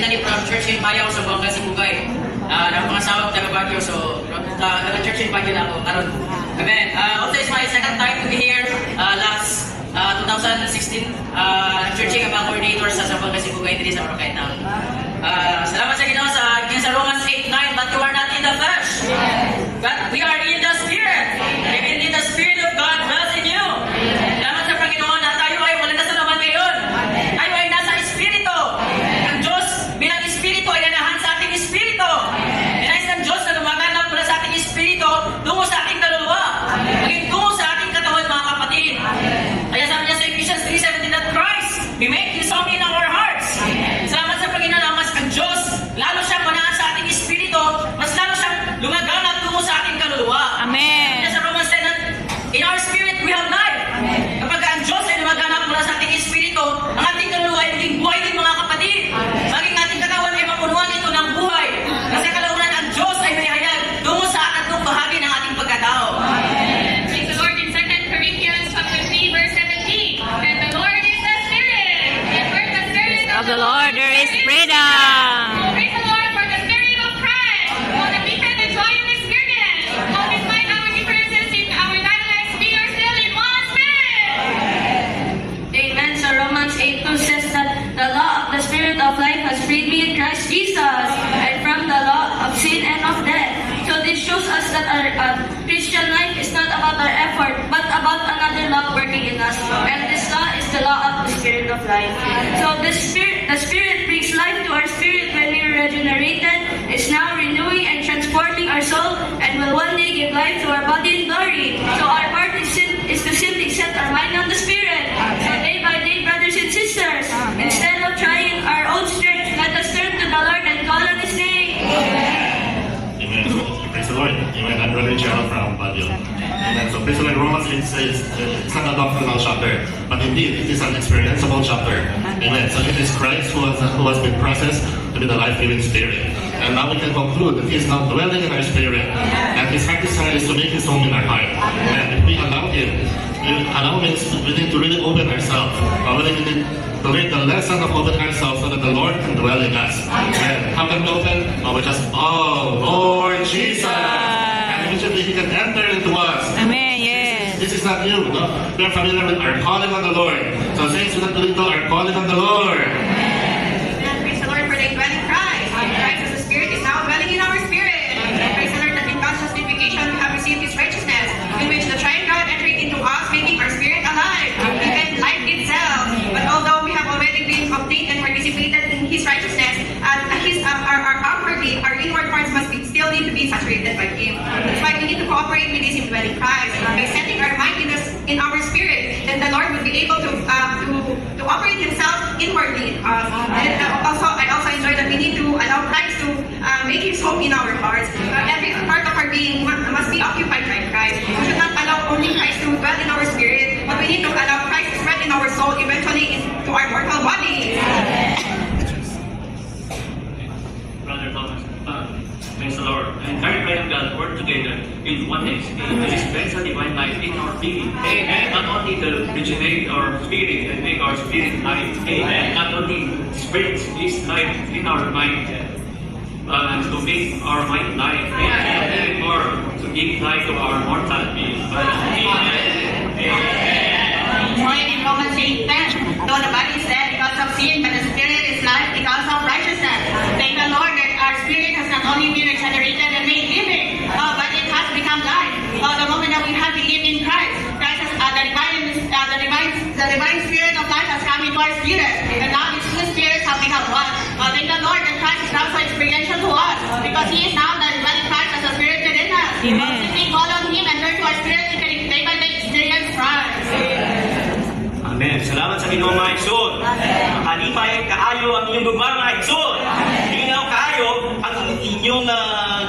originally from Church in Bayaw sa Buanga Sibugay. Ng mga sawag taga Baguio, so taga Church in Baguio na ako karon. Amen. Also, it's my second time to be here. Last 2016, churching ang mga coordinators sa Buanga Sibugay dito sa Boracay Town. Salamat sa Ginoo sa Romans 8:9, but you are not in the flesh, but we are in the Spirit. Even in the Spirit of God dwells in you. Salamat sa Panginoon na tayo ay wala na sa laman ngayon. Tayo ay nasa Espiritu. Ang Diyos bilang Espiritu ay nanahan sa ating Espiritu. Nais ng Diyos na lumaganap mula sa ating Espiritu tungo sa ating kaluluwa. Maging tungo sa ating katawan, mga kapatid. Kaya sabi niya sa Ephesians 3:17 that Christ be made His home in our hearts. Salamat sa Panginoon na mas ang Diyos, lalo siyang manahan sa ating Espiritu, mas lalo siyang lumaganap tungo sa ating kaluluwa. Amen. Sa Romans 10, in our spirit we have life. Kapag ang Diyos ay lumaganap mula sa ating Espiritu, ang ating kaluluwa ay maging buhay din, mga kapatid. Maging ating katawan ay mapunuan ito ng buhay. Kasi kalaunan ang Diyos ay may hayag tungo sa tatlong bahagi ng ating pagkatao. Praise the Lord in 2 Corinthians chapter 3 verse 17. And the Lord is the Spirit. And where the Spirit Of the Lord there is freedom. Praise the Lord for the Spirit of Christ. So that we can enjoy and experience. So despite our differences in our lives, we are still in one Spirit. Amen. So Romans 8:2 says that the law of the Spirit of life has freed me in Christ Jesus, and from the law of sin and of death. So this shows us that our Christian life is not about our effort, but about another law working in us. And this law is the law of the Spirit of life. So the Spirit brings life to our spirit when we are regenerated, is now renewing and transforming our soul, and will one day give life to our body in glory. So our part is to simply set our mind on the Spirit. So day by day, brothers and sisters, instead of trying our own strength, let us turn to the Lord and call on His name. Amen. Praise the Lord. Amen. I'm Brother Gerald from Baguio. Amen. So praise the Lord. Romans 8 says it's not a doctrinal chapter, but indeed it is an experienceable chapter. Amen. So it is Christ who has been processed to be the life-giving Spirit. And now we can conclude that He is now dwelling in our spirit, and His heart desire is to make His home in our heart. And if we allow Him, means we need to really open ourselves. We need to learn the lesson of opening ourselves so that the Lord can dwell in us. And how can we open? We just, Lord Jesus! And immediately He can enter into us. Amen. Yes. This is not new. No? We are familiar with our calling on the Lord. So saints, we have to do our calling on the Lord. Praise the Lord for the indwelling Christ. Christ as the Spirit is now dwelling in our spirit. Praise the Lord that in God's justification we have received His righteousness, in which the triune God entered into us, making our spirit alive, even life itself. But although we have already been obtained and participated in His righteousness, our inward parts still need to be saturated by Him. That's why we need to cooperate with this indwelling Christ. By setting our mind in our spirit, then the Lord will be able to operate Himself inwardly in us. And I also enjoy that we need to allow Christ to make His home in our hearts. Every part of our being must be occupied by Christ. We should not allow only Christ to dwell in our spirit, but we need to allow Christ to spread in our soul, eventually into our mortal body. Brother Thomas, praise the Lord. And very prayer of God work together in oneness to dispense the divine life in our being. Amen. Not only to regenerate our spirit and make our spirit life. Amen. Not only spread this life in our mind, to make our mind life. Amen. Or to give life to our mortal being. Amen. Join in Romans 8:10. Though the body is dead because of sin, but the spirit is life because of righteousness. Thank the Lord that our spirit has not only been regenerated and made living, but it has become life. The moment that we have believed in Christ, the divine spirit of life has come into our spirit, and now these two spirits have become one. Thank the Lord that Christ is now so experiential to us, because He is now the dwelling Christ as a spirit within us. Amen. If we call on Him and turn to our spirit, we can day by day experience Christ. Amen. Salamat sa Ginoo mga igsoon. Halipay kaayo ang inyong gugmar mga igsoon. Linaw kaayo ang inyong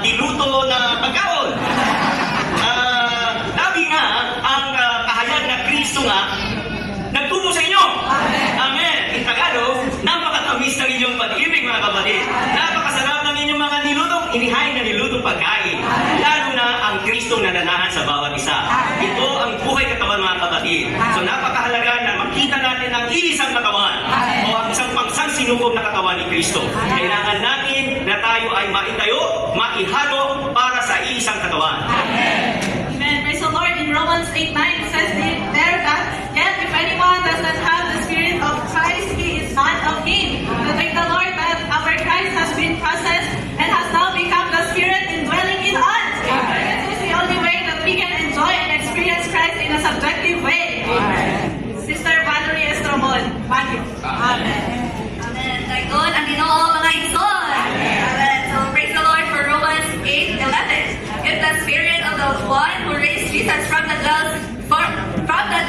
diluto na pagkaon. Labi nga ang kahayag na Kristo nga nagtubo sa inyo. Amen. In Tagalog, napakatamis ng inyong pag-ibig mga kapatid. Napakasarap ng inyong mga nilutong inihain na nilutong pagkain. Lalo na ang Kristo na nanahan sa bawat isa. Ito ang buhay katawan mga kapatid. So napakahalaga na makita natin ang iisang katawan o ang isang pangsangsi sinukob na katawan ni Kristo. Kailangan natin na tayo ay maitayo, maihalo para sa isang katawan. Amen. Praise the Lord. In Romans 8:9 it says there that, yet if anyone does not have the Spirit of Christ, he is not of him. But thank the Lord that our Christ has been processed and has now become the Spirit indwelling in us. This is the only way that we can enjoy and experience Christ in a subjective way. Sister Valerie Estromon. Amen. Amen. Dagon ang Ginoo mga igsoon. Amen. So praise the Lord for Romans 8:11. If the Spirit of the one who raised Jesus from the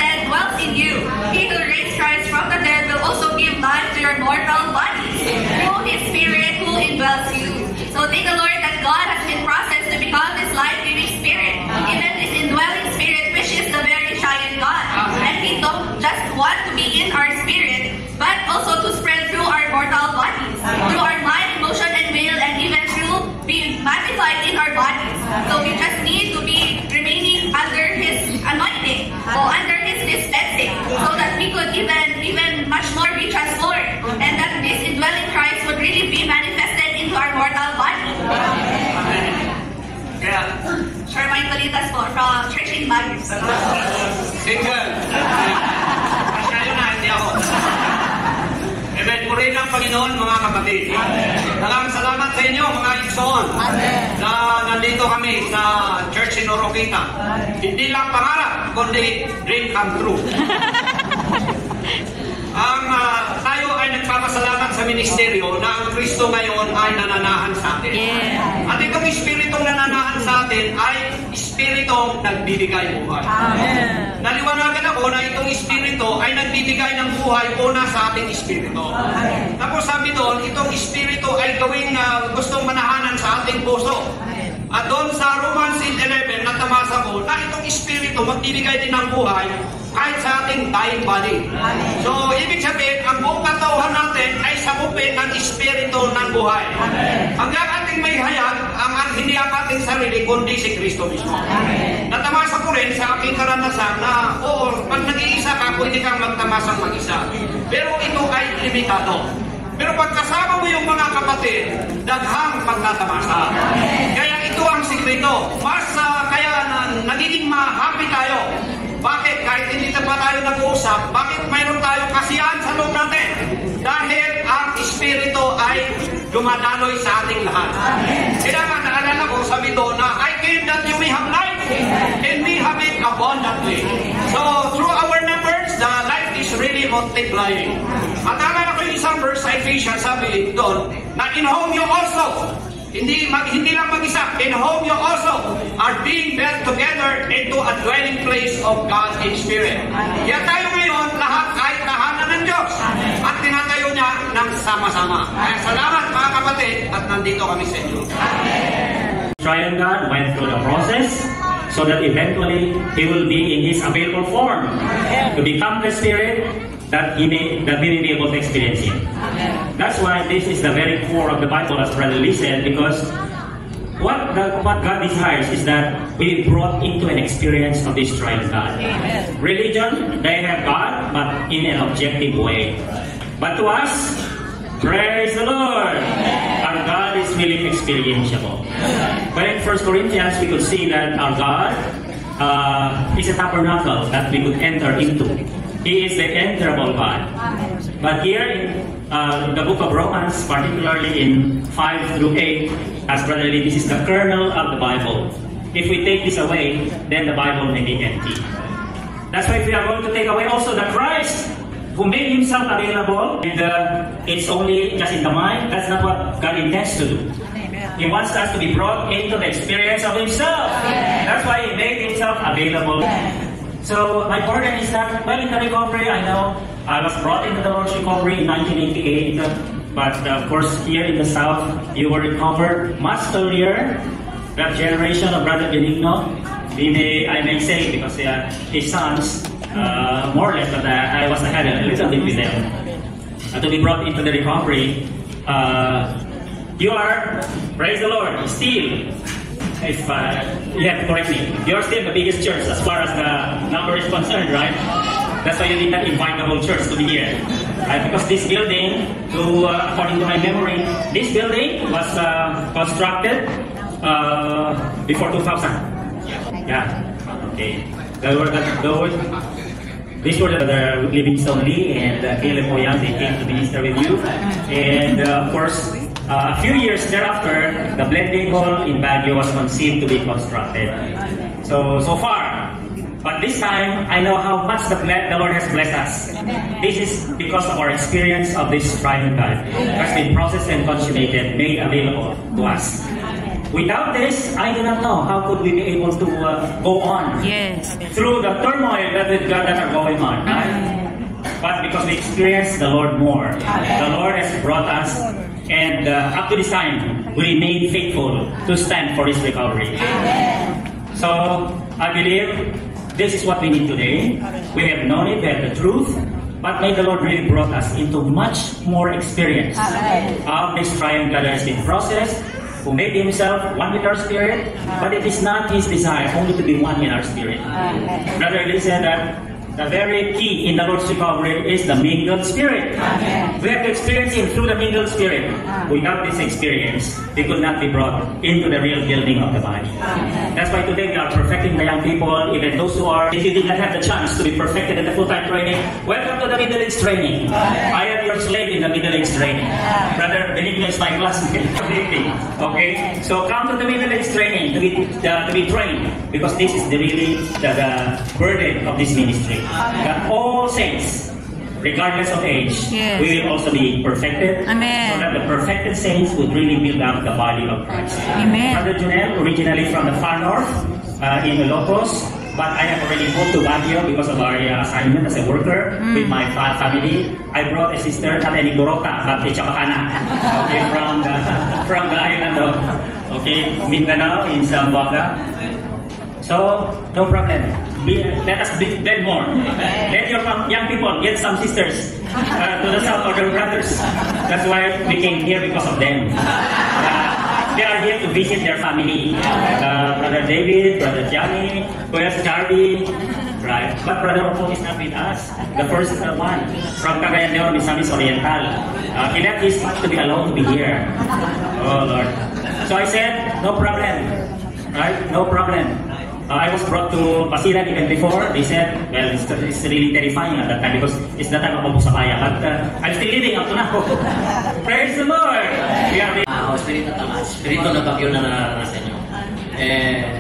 dead dwells in you, he who raised Christ from the dead will also give life to your mortal bodies through his Spirit who indwells you. So thank the Lord that God has been processed to become this life-giving Spirit, even this indwelling Spirit, which is the very giant God. And he don't just want to be in our spirit, but also to spread through our mortal bodies, through our mind, emotion, and will, and even through being magnified in our bodies. So we just need to be remaining under his anointing, or under his dispensing, so that we could even much more be transformed, and that this indwelling Christ would really be manifested into our mortal body. Kaya, Shermine Balitas po from Church in Baguio. single. Kayo na, hindi ako. Amen. Purihin ang Panginoon, mga kapatid. Maraming salamat sa inyo, mga igsoon, na nandito kami sa Church in Oroquita. Hindi lang pangarap, kundi dream come true. Tayo ay nagpapasalamat sa ministeryo na ang Kristo ngayon ay nananahan sa atin. At itong Espiritong nananahan sa atin ay Espiritong nagbibigay buhay. Naliwanagan ako na itong Espiritu ay nagbibigay ng buhay una sa ating Espiritu. Tapos sabi doon, itong Espiritu ay gawing gustong manahanan sa ating puso. At doon sa Romans 11, natamasa ko na itong Espiritu magbibigay din ng buhay kahit sa ating dying body. So, ibig sabihin, ang buong katawan natin ay sakupin ng Espiritu ng buhay. Hanggang ating may hayag, hindi ang ating sarili, kundi si Kristo mismo. Natamasa ko rin sa aking karanasan na, pag nag-iisa ka, pwede kang magtamasang mag-isa. Pero ito ay limitado. Pero pagkasama mo yung mga kapatid, daghang pagtatamasa. Kaya ito ang sikreto. Kaya nagiging ma-happy tayo. Bakit? Kahit hindi na pa tayo nag-uusap, bakit mayroon tayong kasiyahan sa loob natin? Dahil ang Espiritu ay dumadaloy sa ating lahat. Kaya nga, naalala ko, sabi doon na, I came that you may have life, and we have it abundantly. So, through our numbers, the life is really multiplying. At naalala ko yung isang verse sa Ephesians, sabi doon, na in whom you also, hindi lang mag-isa, in whom you also are being built together into a dwelling place of God in Spirit. Kaya tayo ngayon, lahat ay tahanan ng Diyos. At tinatayo niya ng sama-sama. Kaya salamat mga kapatid, at nandito kami sa inyo. Triune God went through the process so that eventually He will be in His available form to become the Spirit that we may be able to experience Him. That's why this is the very core of the Bible, as Brother Lee said, because what God desires is that we be brought into an experience of this triune God. Religion, they have God, but in an objective way. But to us, praise the Lord! Our God is really experiential. But in 1 Corinthians, we could see that our God is a tabernacle that we could enter into. He is the enterable God. But here in the book of Romans, particularly in 5 through 8, as Brother Lee, this is the kernel of the Bible. If we take this away, then the Bible may be empty. That's why if we are going to take away also the Christ who made Himself available, and it's only just in the mind, that's not what God intends to do. He wants us to be brought into the experience of Himself. That's why He made Himself available. So my burden is that, well, in the recovery, I know I was brought into the Lord's recovery in 1988, but of course here in the South, you were recovered much earlier. That generation of Brother Benigno, I may say, because his sons, more or less, but I was ahead a little bit with them. To be brought into the recovery, you are, praise the Lord, still, if you have to correct me, you're still the biggest church as far as the number is concerned, right? That's why you did not invite the whole church to be here. Because this building, according to my memory, this building was constructed before 2000. Yeah. Okay. These were the Livingstone Lee and Caleb Oyang. They came to minister with you. And of course, a few years thereafter, the blending hall in Baguio was conceived to be constructed. So far. But this time, I know how much the Lord has blessed us. This is because of our experience of this triune God. It has been processed and consummated, made available to us. Without this, I do not know how could we be able to go on through the turmoil that are going on. But because we experience the Lord more, the Lord has brought us, and up to this time, we remain faithful to stand for His recovery. So I believe this is what we need today. We have known it, we have the truth, but may the Lord really brought us into much more experience of this triune God that has been processed, who made Himself one with our spirit, but it is not His desire only to be one in our spirit. Brother Lee said that the very key in the Lord's recovery is the mingled spirit. We have to experience Him through the mingled spirit. Without this experience, we could not be brought into the real building of the body. That's why today we are perfecting the young people, even those who are, if you did not have the chance to be perfected in the full-time training, welcome to the Middle Age training. I am your slave in the Middle Age training. Brother Benigno is my classmate. Okay? So come to the Middle Age training to be trained, because this is really the burden of this ministry. That all saints, regardless of age, we will also be perfected. Amen. So that the perfected saints would really build up the body of Christ. Amen. Brother Junel, originally from the far north, in Ilocos, but I have already moved to Baguio because of our assignment as a worker with my family. I brought a sister, not any Gorota, but a Chapacana, okay, from the island of Mindanao in Zamboanga. So, no problem. Let us blend more. Let your young people get some sisters to the south, or their brothers. That's why we came here, because of them. They are here to visit their family. Brother David, Brother Johnny, Brother Darby, right? But Brother Opo is not with us. The first one from Cagayan de Oro, Misamis Oriental. He left his to be alone to be here. Oh Lord. So I said, no problem. Right? No problem. I was brought to Pasilan even before. They said, well, it's really terrifying at that time because it's the time of Mabusabaya. But I'm still living up to now. Praise the Lord! We are Espiritu na bagyo na naranasan nyo.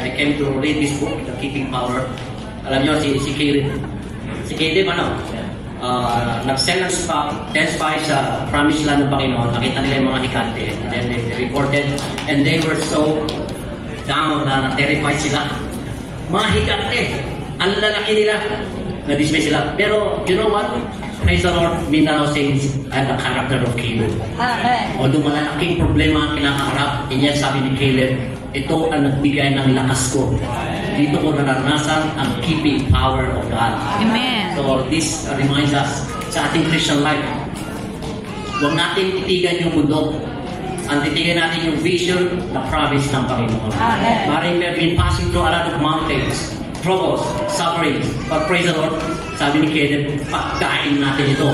I came to read this book, The Keeping Power. Alam nyo, si Caleb, nag-send ng testify sa promised land ng Panginoon. Nakita nila yung mga hikante. And then they reported, and they were so down na terrified sila. Mga hikante, ang lalaki nila, na-dismay sila. Pero, you know what? Praise the Lord, Mindanao Saints and the character of Caleb. Although malalaking problema ang kinakaharap, iyan sabi ni Caleb, ito ang nagbigay ng lakas ko. Dito ko naranasan ang keeping power of God. Amen. So this reminds us sa ating Christian life, huwag natin titigan yung mundo. Ang titigan natin yung vision na promise ng Panginoon. Maring we have been passing through a lot of mountains, troubles, sufferings. But praise the Lord, sabi ni Caleb, pagkain natin ito.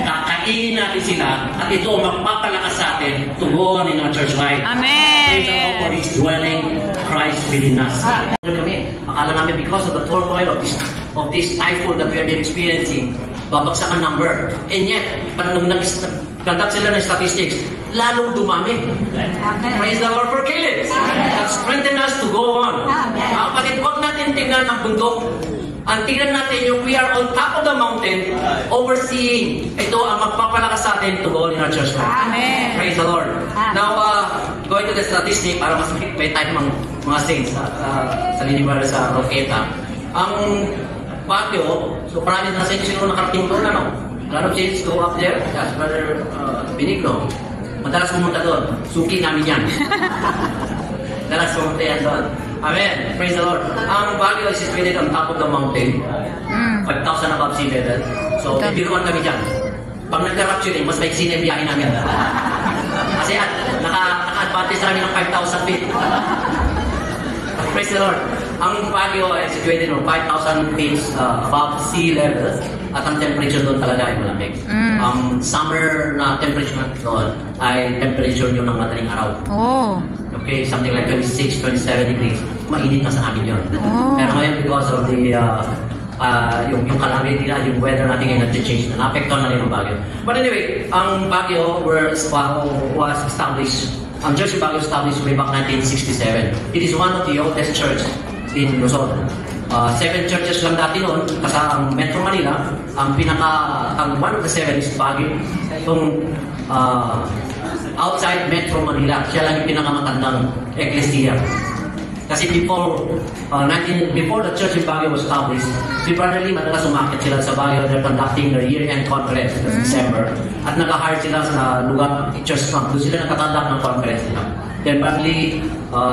Kakainin natin sila at ito magpapalakas sa atin to go on in our church life. Amen. Praise the Lord for His dwelling Christ within us. Akala namin because of the turmoil of this typhoon that we have been experiencing, babagsak ang number. And yet, parang nung nag-conduct sila ng statistics, lalong dumami. Praise the Lord for Caleb. That strengthened us to go on. Kapatid, huwag natin tingnan ang bundok. Ang tingnan natin yung we are on top of the mountain, overseeing. Ito ang magpapalakas sa atin to go in our church life. Amen. Praise the Lord. Now, going to the statistic para mas may time mga saints sa liniwala sa Roqueta. Ang patio, so marami na sa inyo siguro nakarating doon, ano? A lot of saints go up there. Yes, Brother Benigno. Madalas pumunta doon. Suki namin yan. Madalas pumunta yan doon. Amen. Praise the Lord. Ang Baguio is situated on top of the mountain. 5,000 above sea level. So, biruan kami dyan. Pag nag-rapture mas may sine biyahe namin. Kasi naka-advantage namin ng 5,000 feet. Praise the Lord. Ang Baguio ay situated on 5,000 feet above sea level at ang temperature doon talaga ay malamig. Ang summer na temperature doon ay temperature yun ng madaling araw. Oh. Okay, something like 26, 27 degrees. Mainit na sa amin yun. Pero ngayon because of the yung calamity na, yung weather natin ngayon nag-change na, na-apektuhan na rin ang Baguio. But anyway, ang Baguio was established, ang Church of Baguio established way back 1967. It is one of the oldest church in Luzon. 7 churches lang dati noon, kasi ang Metro Manila, ang one of the 7 is Baguio. Itong outside Metro Manila, siya lang yung pinakamatandang ecclesia. Kasi before the church in Baguio was established, si Brother Lee madalas umakit sila sa Baguio. They're conducting their year-end conference in December. At nag-hire sila sa lugar, church camp. Doon sila nakatandak ng conference nila. Then Brother Lee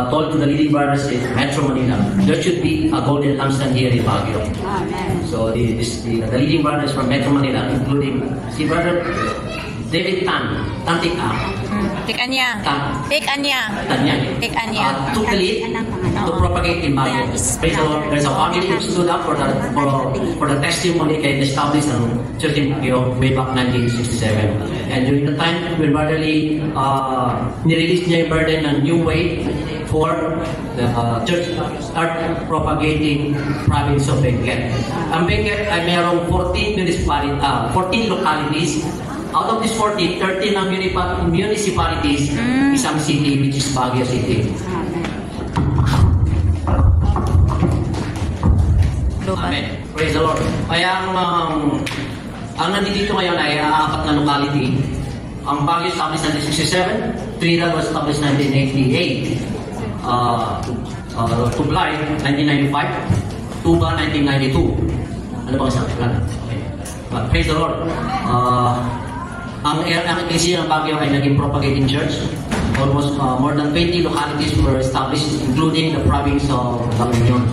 told to the leading brothers in Metro Manila, there should be a golden lampstand here in Baguio. So the leading brothers from Metro Manila, including si Brother David Tantik Tik-anya. Took the lead to propagate in Baguio. There's a family who stood up for the testimony and established a church in Baguio way back 1967. And during the time when Brother Lee nirelease niya yung burden ng new way for the church start propagating province of Benguet. Ang Benguet ay mayroong 14 localities. Out of these 14, 13 ang municipalities, isang city which is Baguio City. Amen. Praise the Lord. Kaya ang nandito ngayon ay 4 na locality. Ang Baguio established 1967, Trinidad was established 1988, Tublay 1995, Tuba 1992. Ano bang isang plan? Okay. But praise the Lord. Ang ecclesia ng Baguio ay naging propagating church. Almost more than 20 localities were established, including the province of La Union.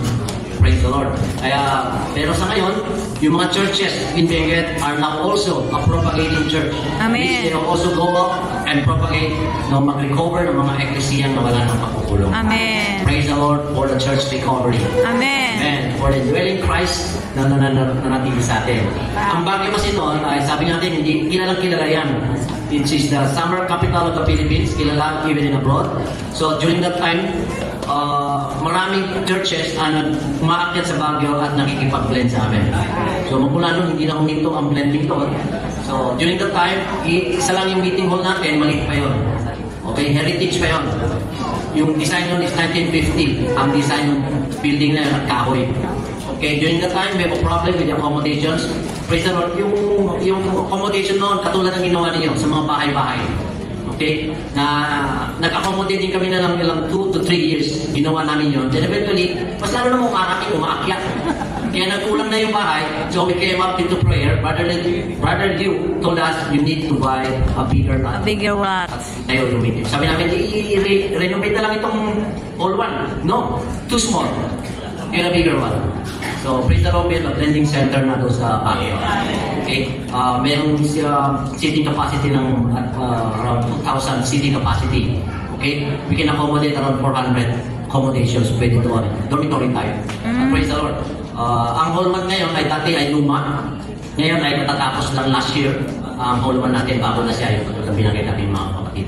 Praise the Lord. Kaya, pero sa ngayon, yung mga churches in Benguet are now also a propagating church. Amen. They will also go up and propagate, mag-recover ng mga ecclesia na wala ng pagkukulong. Amen. Praise the Lord for the church recovery. Amen. Amen. For the dwelling Christ na nanatili sa atin. Ang Baguio kasi noon, sabi natin, hindi kilalang kilala yan. It is the summer capital of the Philippines, kilala even in abroad. So during that time, maraming churches ang umaakyat sa Baguio at nakikipag-blend sa amin. So magmula nun, hindi na huminto ang blending doon. So during that time, isa lang yung meeting hall natin, maliit pa yun. Okay, heritage pa yun. Yung design nun is 1950. Ang design ng building na yun at kahoy. Okay, during that time, we have a problem with the accommodations. Praise the Lord, yung accommodation noon, katulad ng ginawa ninyo sa mga bahay-bahay. Okay? Na nag-accommodate din kami na lang ilang 2 to 3 years. Ginawa namin yun. Then eventually, mas lalo na umaakyat. Kaya nagkulang na yung bahay. So we came up into prayer. Brother Liu told us, you need to buy a bigger lot. A bigger lot. Ayaw lumitin. Sabi namin, i-renovate na lang itong all one. No, too small. Get a bigger one. So, praise the Lord, a blending center na doon sa Baguio. Okay? Meron seating capacity ng around 2,000 seating capacity. Okay? We can accommodate around 400 accommodations pwede doon. Dormitory tayo. Praise the Lord. Ang hallman ngayon ay dati ay luma. Ngayon ay matatapos lang last year. Ang hallman natin bago na siya yung binagay natin mga kapatid.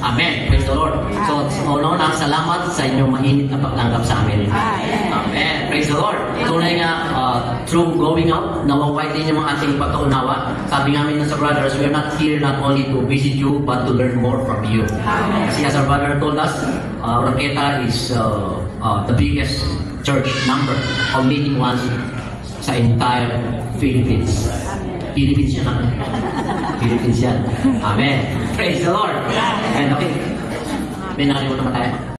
Amen. Praise the Lord. So, una-una, salamat sa inyong mainit na pagtanggap sa amin. Amen. Praise the Lord. Tunay nga, through going out, nawaway din yung mga ating pagkaunawa. Sabi namin sa brothers, we're not here not only to visit you, but to learn more from you. Kasi as our brother told us, Roqueta is the biggest church number of meeting ones sa entire Philippines. Philippines yan. Philippines yan. Amen. Praise the Lord. And okay. May nakalimutan naman tayo.